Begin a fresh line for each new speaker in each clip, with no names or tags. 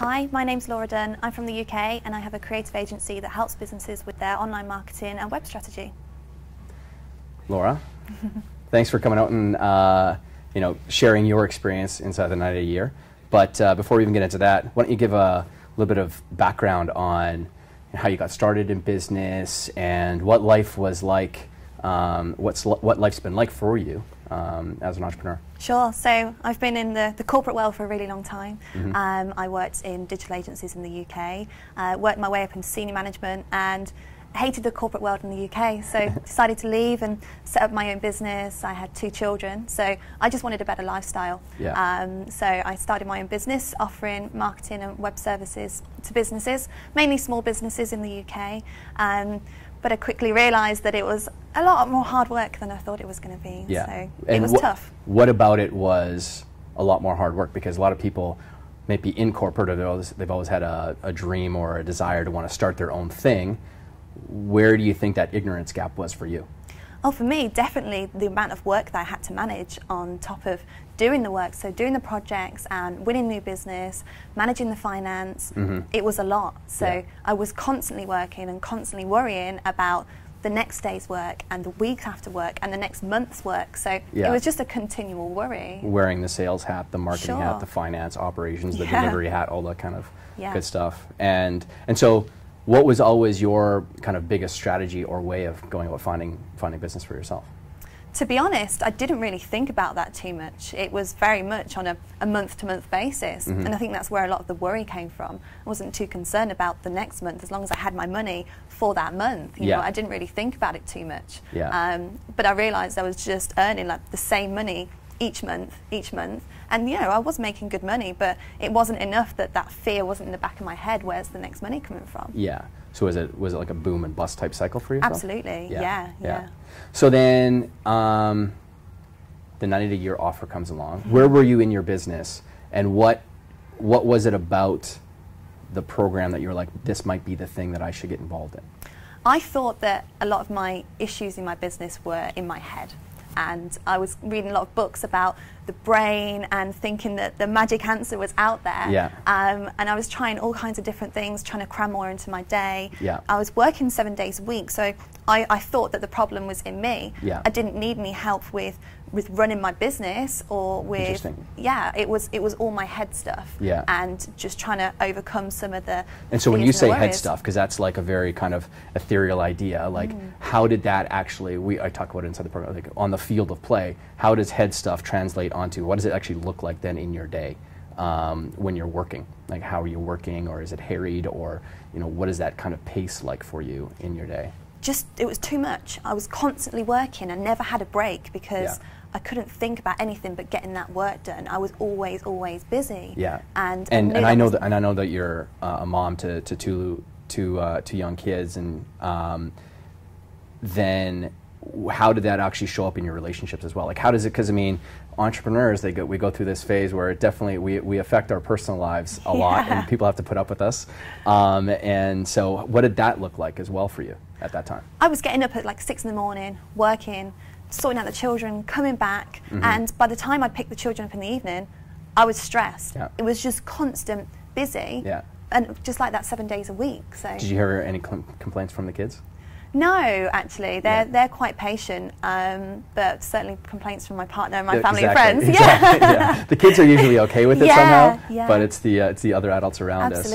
Hi, my name's Laura Dunn. I'm from the UK and I have a creative agency that helps businesses with their online marketing and web strategy.
Laura, thanks for coming out and sharing your experience inside the 90 year. But before we even get into that, why don't you give a little bit of background on how you got started in business and what life was like, what life's been like for you as an entrepreneur.
Sure. So I've been in the corporate world for a really long time. I worked in digital agencies in the UK, worked my way up into senior management and hated the corporate world in the UK, so decided to leave and set up my own business. I had 2 children, so I just wanted a better lifestyle. So I started my own business offering marketing and web services to businesses, mainly small businesses in the UK. But I quickly realised that it was a lot more hard work than I thought it was going to be. So it was tough.
What about it was a lot more hard work? Because a lot of people maybe in corporate, or they've always had a dream or a desire to want to start their own thing. Where do you think that ignorance gap was for you?
Oh, for me, definitely the amount of work that I had to manage on top of doing the work, so doing the projects and winning new business, managing the finance, it was a lot. So I was constantly working and constantly worrying about the next day's work and the week after work and the next month's work. So it was just a continual worry. Wearing
the sales hat, the marketing hat, the finance, operations, the delivery hat, all that kind of good stuff. And so what was always your kind of biggest strategy or way of going about finding business for yourself?
To be honest, I didn't really think about that too much. It was very much on a month-to-month basis, and I think that's where a lot of the worry came from. I wasn't too concerned about the next month as long as I had my money for that month. You know, I didn't really think about it too much. But I realised I was just earning like the same money each month, and you know, I was making good money, but it wasn't enough that fear wasn't in the back of my head. Where's the next money coming from?
So was it like a boom and bust type cycle for yourself?
Absolutely. Yeah.
So then the 90-day year offer comes along. Where were you in your business, and what was it about the program that you were like, this might be the thing that I should get involved in?
I thought that a lot of my issues in my business were in my head. And I was reading a lot of books about the brain and thinking that the magic answer was out there. And I was trying all kinds of different things, trying to cram more into my day. I was working 7 days a week, so I thought that the problem was in me. I didn't need any help with running my business or with it was all my head stuff. And just trying to overcome some of the
And so when you say head stuff, because that's like a very kind of ethereal idea, like how did that actually, I talk about it inside the program, like on the field of play, how does head stuff translate onto, what does it actually look like then in your day when you're working? Like how are you working, or is it harried, or what is that kind of pace like for you in your day?
It was too much. I was constantly working and never had a break because I couldn't think about anything but getting that work done. I was always busy. And
I know that you're a mom to two young kids, and then how did that actually show up in your relationships as well? Like how does it? Because I mean, entrepreneurs, we go through this phase where it definitely we affect our personal lives a lot, and people have to put up with us. And so, what did that look like as well for you at that time?
I was getting up at like 6 in the morning, working, sorting out the children, coming back, and by the time I'd pick the children up in the evening, I was stressed. It was just constant busy, and just like that 7 days a week. So
did you hear any complaints from the kids?
No, actually, they're quite patient, but certainly complaints from my partner and my family and friends.
The kids are usually okay with it somehow, but it's the other adults around us.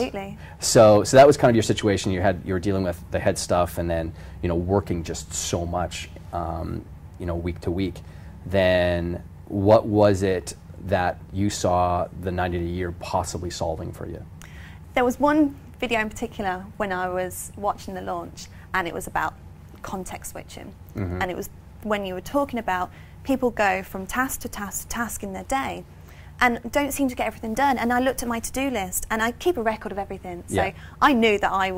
So that was kind of your situation. You were dealing with the head stuff, and then working just so much, week to week. Then what was it that you saw the 90-day year possibly solving for you?
There was one video in particular when I was watching the launch, and it was about context switching. And it was when you were talking about people go from task to task to task in their day and don't seem to get everything done. And I looked at my to-do list, and I keep a record of everything. So I knew that I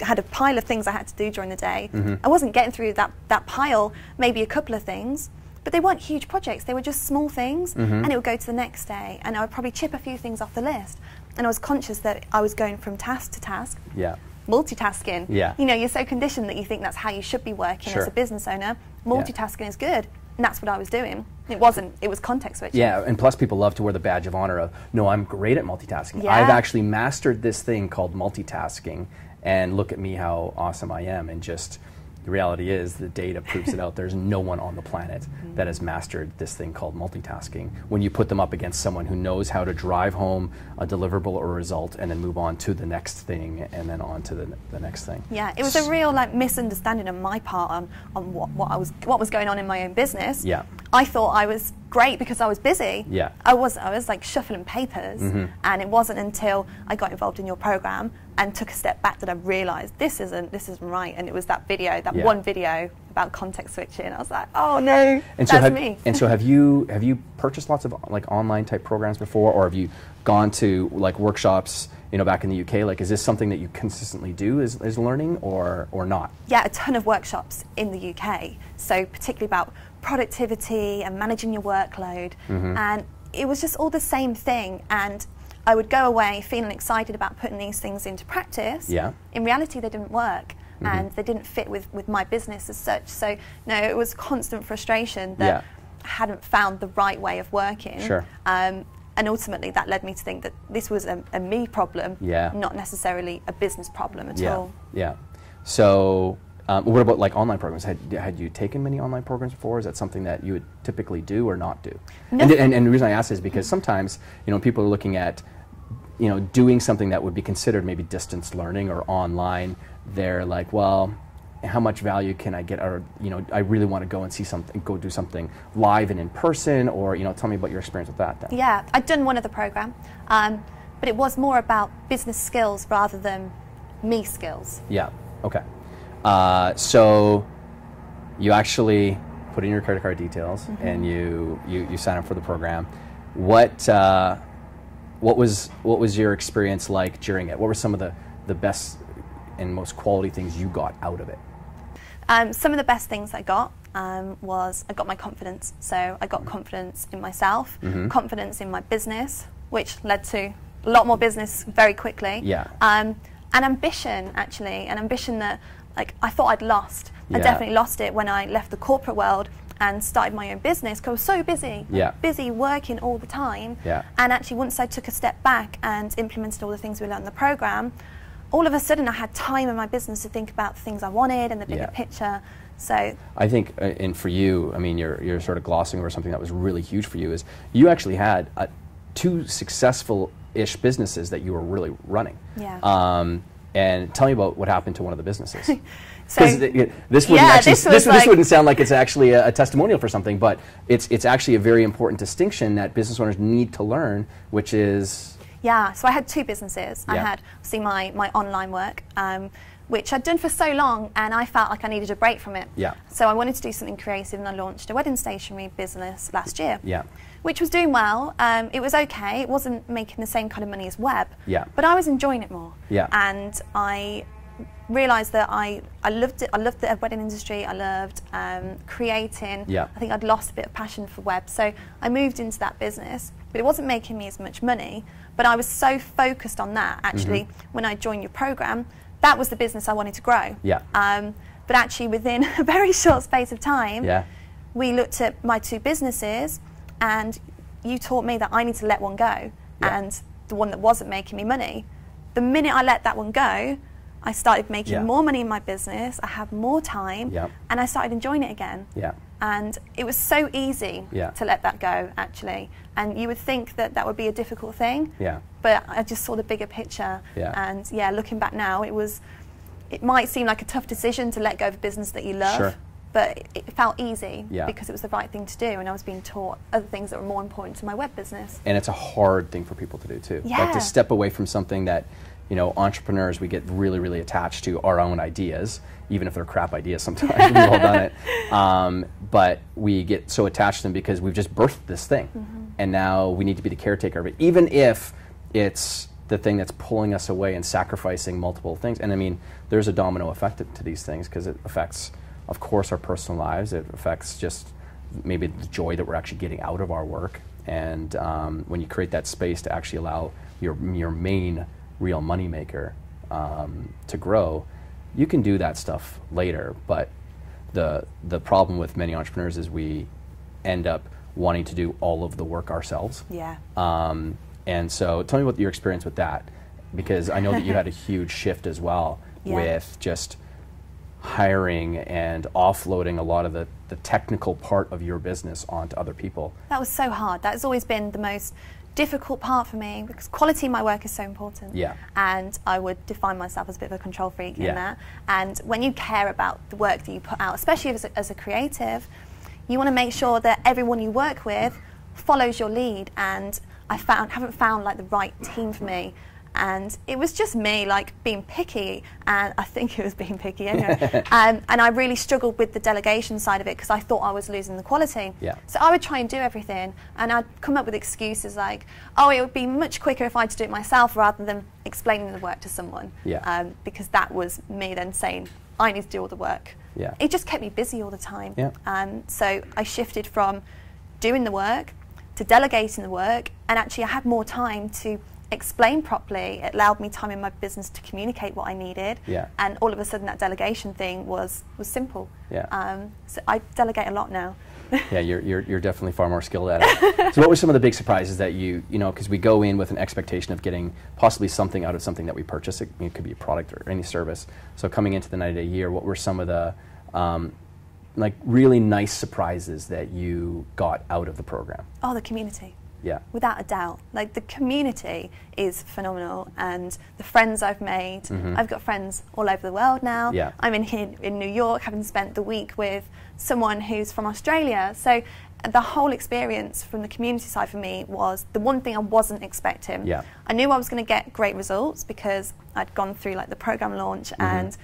had a pile of things I had to do during the day. I wasn't getting through that pile, maybe a couple of things, but they weren't huge projects. They were just small things, and it would go to the next day, and I would probably chip a few things off the list. And I was conscious that I was going from task to task. Multitasking. You're so conditioned that you think that's how you should be working as a business owner. Multitasking is good, and that's what I was doing. It wasn't. It was context switching.
Yeah, and plus people love to wear the badge of honor of, no, I'm great at multitasking.
Yeah.
I've actually mastered this thing called multitasking, and look at me how awesome I am. And just the reality is the data proves it out. There's no one on the planet that has mastered this thing called multitasking. When you put them up against someone who knows how to drive home a deliverable or a result and then move on to the next thing and then on to the next thing.
Yeah, it was a real misunderstanding on my part on what was going on in my own business.
Yeah.
I thought I was great because I was busy.
Yeah.
I was like shuffling papers, and it wasn't until I got involved in your program and took a step back that I realised this isn't right. And it was that video, one video about context switching. I was like, oh no, that's me.
And so have you purchased lots of like online type programs before, or have you gone to like workshops, back in the UK? Like, is this something that you consistently do is learning or not?
Yeah, a ton of workshops in the UK. So particularly about productivity and managing your workload. And it was just all the same thing. And I would go away feeling excited about putting these things into practice.
Yeah.
In reality, they didn't work. And they didn't fit with my business as such. So, no, it was constant frustration that I hadn't found the right way of working.
Sure.
And ultimately, that led me to think that this was a me problem,
Yeah.
not necessarily a business problem at all.
Yeah. So, what about like online programs? Had you taken many online programs before? Is that something that you would typically do or not do?
No.
And the reason I ask is because sometimes people are looking at doing something that would be considered maybe distance learning or online. They're like, well, how much value can I get? Or I really want to go and see something, go do something live and in person. Or tell me about your experience with that. Then.
Yeah, I'd done one other program, but it was more about business skills rather than me skills.
Yeah. Okay. So you actually put in your credit card details and you sign up for the program. What was your experience like during it? What were some of the best and most quality things you got out of it?
Some of the best things I got was I got my confidence. So I got confidence in myself, confidence in my business, which led to a lot more business very quickly.
Yeah.
And ambition, actually, an ambition that I thought I'd lost.
Yeah.
I definitely lost it when I left the corporate world and started my own business because I was so busy, busy working all the time.
Yeah.
And actually, once I took a step back and implemented all the things we learned in the program, all of a sudden I had time in my business to think about the things I wanted and the bigger picture. So
I think, and for you, I mean, you're sort of glossing over something that was really huge for you. Is you actually had 2 successful-ish businesses that you were really running.
Yeah.
And tell me about what happened to one of the businesses.
So
this wouldn't sound like it's actually a testimonial for something, but it's actually a very important distinction that business owners need to learn, which is.
Yeah, so I had 2 businesses. I had, my online work, which I'd done for so long, and I felt like I needed a break from it.
Yeah.
So I wanted to do something creative, and I launched a wedding stationery business last year.
Yeah.
Which was doing well. It was okay. It wasn't making the same kind of money as web.
Yeah.
But I was enjoying it more.
Yeah.
And I realised that I loved it. I loved the wedding industry. I loved creating.
Yeah.
I think I'd lost a bit of passion for web. So I moved into that business, but it wasn't making me as much money. But I was so focused on that, actually, when I joined your program, that was the business I wanted to grow.
Yeah.
But actually, within a very short space of time,
Yeah.
we looked at my 2 businesses, and you taught me that I need to let one go.
Yeah.
And the one that wasn't making me money, the minute I let that one go, I started making more money in my business, I had more time, and I started enjoying it again.
Yeah.
And it was so easy to let that go, actually. And you would think that that would be a difficult thing, but I just saw the bigger picture. And looking back now, it might seem like a tough decision to let go of a business that you love, but it felt easy because it was the right thing to do, and I was being taught other things that were more important to my web business.
And it's a hard thing for people to do too.
Yeah.
Like to step away from something that, entrepreneurs, we get really, really attached to our own ideas, even if they're crap ideas sometimes. We've all done it. But we get so attached to them because we've just birthed this thing. And now we need to be the caretaker of it, even if it's the thing that's pulling us away and sacrificing multiple things. And I mean, there's a domino effect to these things because it affects, of course, our personal lives. It affects just maybe the joy that we're actually getting out of our work. And when you create that space to actually allow your main real moneymaker to grow, you can do that stuff later. But the problem with many entrepreneurs is we end up wanting to do all of the work ourselves.
Yeah.
And so tell me what your experience with that, because I know that you had a huge shift as well with just hiring and offloading a lot of the technical part of your business onto other people.
That was so hard. That has always been the most difficult part for me, because quality in my work is so important.
Yeah.
And I would define myself as a bit of a control freak in that. And when you care about the work that you put out, especially as a creative, you want to make sure that everyone you work with follows your lead. And I haven't found like the right team for me. And it was just me like being picky, and I think it was being picky anyway. And I really struggled with the delegation side of it, because I thought I was losing the quality.
Yeah.
So I would try and do everything, and I'd come up with excuses like, oh, it would be much quicker if I had to do it myself rather than explaining the work to someone.
Yeah.
Because that was me then saying, I need to do all the work.
Yeah.
It just kept me busy all the time.
Yeah.
So I shifted from doing the work to delegating the work, and actually I had more time to explain properly. It allowed me time in my business to communicate what I needed.
Yeah.
And all of a sudden that delegation thing was simple.
Yeah.
So I delegate a lot now.
Yeah, you're definitely far more skilled at it. So what were some of the big surprises that you know, because we go in with an expectation of getting possibly something out of something that we purchase. It could be a product or any service. So coming into the 90-day year, what were some of the like really nice surprises that you got out of the program?
Oh, the community.
Yeah.
Without a doubt. Like, the community is phenomenal, and the friends I've made, I've got friends all over the world now.
Yeah.
I'm here in New York, having spent the week with someone who's from Australia. So the whole experience from the community side for me was the one thing I wasn't expecting.
Yeah.
I knew I was going to get great results because I'd gone through like the program launch, and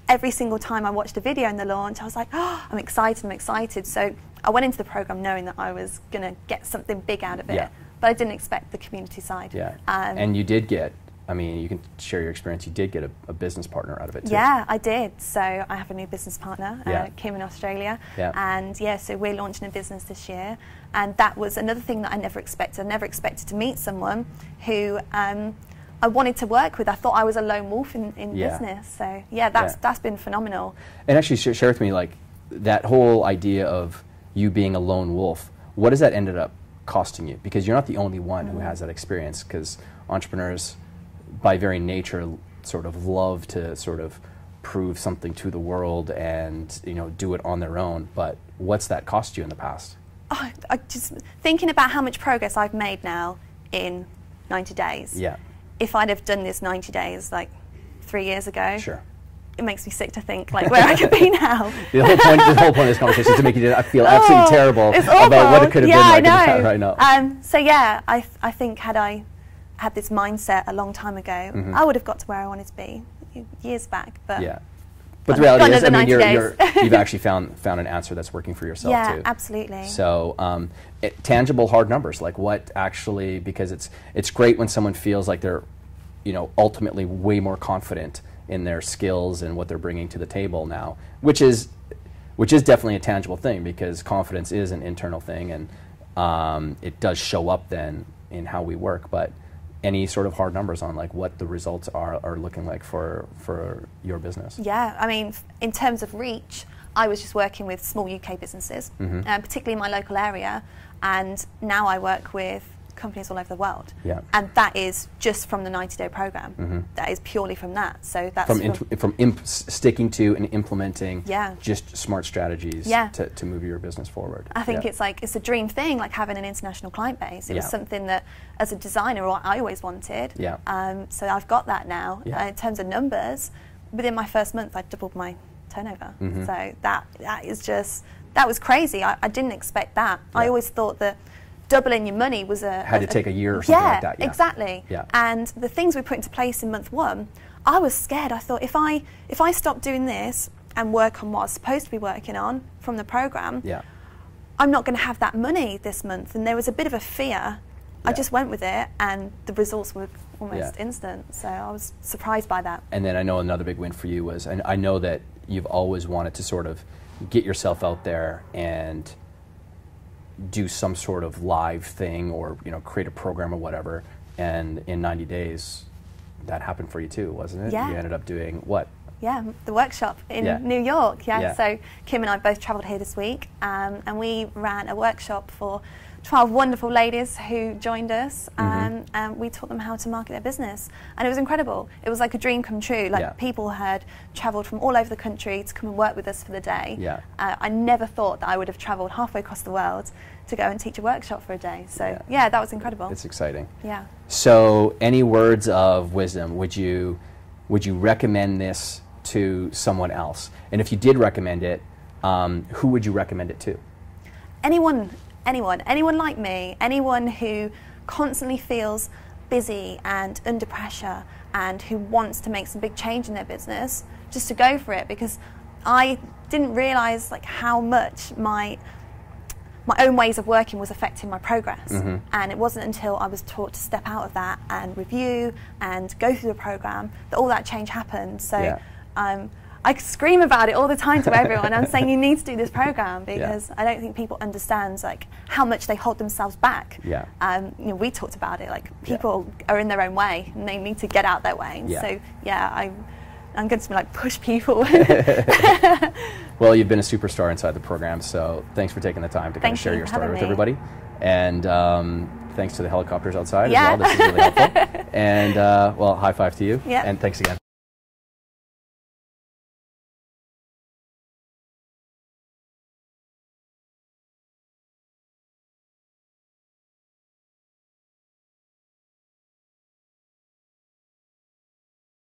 every single time I watched a video in the launch, I was like, oh, I'm excited. So I went into the program knowing that I was going to get something big out of it, but I didn't expect the community side.
Yeah. And you did get, I mean, you can share your experience, you did get a business partner out of it too.
Yeah, I did. So I have a new business partner, Kim in Australia.
Yeah.
And yeah, so we're launching a business this year. And that was another thing that I never expected. I never expected to meet someone who I wanted to work with. I thought I was a lone wolf in business. So yeah, that's been phenomenal. And
actually share with me, like, that whole idea of you being a lone wolf, what has that ended up costing you? Because you're not the only one who has that experience, because entrepreneurs by very nature sort of love to sort of prove something to the world and, you know, do it on their own. But what's that cost you in the past?
Oh, I just thinking about how much progress I've made now in 90 days.
Yeah.
If I'd have done this 90 days like 3 years ago,
sure,
it makes me sick to think like where I could be now.
The whole point of this conversation is to make you feel absolutely terrible about what it could have been like right now.
So yeah, I think had I had this mindset a long time ago, I would have got to where I wanted to be years back. But
yeah, but the reality is, I mean, you've actually found an answer that's working for yourself too.
Yeah, absolutely.
So tangible hard numbers, like what actually, because it's great when someone feels like they're, you know, ultimately way more confident in their skills and what they're bringing to the table now, which is definitely a tangible thing, because confidence is an internal thing, and it does show up then in how we work. But any sort of hard numbers on like what the results are looking like for your business?
Yeah, I mean, in terms of reach, I was just working with small UK businesses, particularly in my local area, and now I work with companies all over the world.
Yeah.
And that is just from the 90-day program. That is purely from that. So that's
from sticking to and implementing
yeah.
just smart strategies
yeah.
to move your business forward.
I think
yeah.
it's a dream thing, like having an international client base. It was something that as a designer I always wanted.
Yeah.
So I've got that now.
Yeah.
In terms of numbers, within my first month I doubled my turnover. So that was crazy. I didn't expect that. Yeah. I always thought that doubling your money was
had to take a year or something like that.
Yeah, exactly.
Yeah.
And the things we put into place in month one, I was scared. I thought if I stop doing this and work on what I was supposed to be working on from the program, I'm not going to have that money this month. And there was a bit of a fear. I just went with it, and the results were almost instant. So I was surprised by that.
And then I know another big win for you was, and I know that you've always wanted to sort of get yourself out there and do some sort of live thing, or create a program or whatever, and in 90 days that happened for you too, wasn't it?
Yeah.
You ended up doing what,
the workshop in
Yeah.
New York. Yeah.
Yeah.
So Kim and I both travelled here this week, and we ran a workshop for 12 wonderful ladies who joined us, and we taught them how to market their business, and it was incredible. It was like a dream come true. Like,
Yeah.
people had travelled from all over the country to come and work with us for the day.
Yeah.
I never thought that I would have travelled halfway across the world to go and teach a workshop for a day. So yeah, that was incredible.
It's exciting.
Yeah.
So, any words of wisdom? Would you recommend this to someone else? And if you did recommend it, who would you recommend it to?
Anyone like me, anyone who constantly feels busy and under pressure and who wants to make some big change in their business, just to go for it, because I didn't realise like how much my own ways of working was affecting my progress. And it wasn't until I was taught to step out of that and review and go through the program that all that change happened. So I scream about it all the time to everyone. I'm saying you need to do this program, because I don't think people understand like how much they hold themselves back.
Yeah.
You know, we talked about it, like people are in their own way and they need to get out their way.
Yeah.
So yeah, I'm going to like push people.
Well, you've been a superstar inside the program, so thanks for taking the time to kind of share your story with everybody. And thanks to the helicopters outside as well. This is really helpful. And well, high five to you.
Yeah.
And thanks again.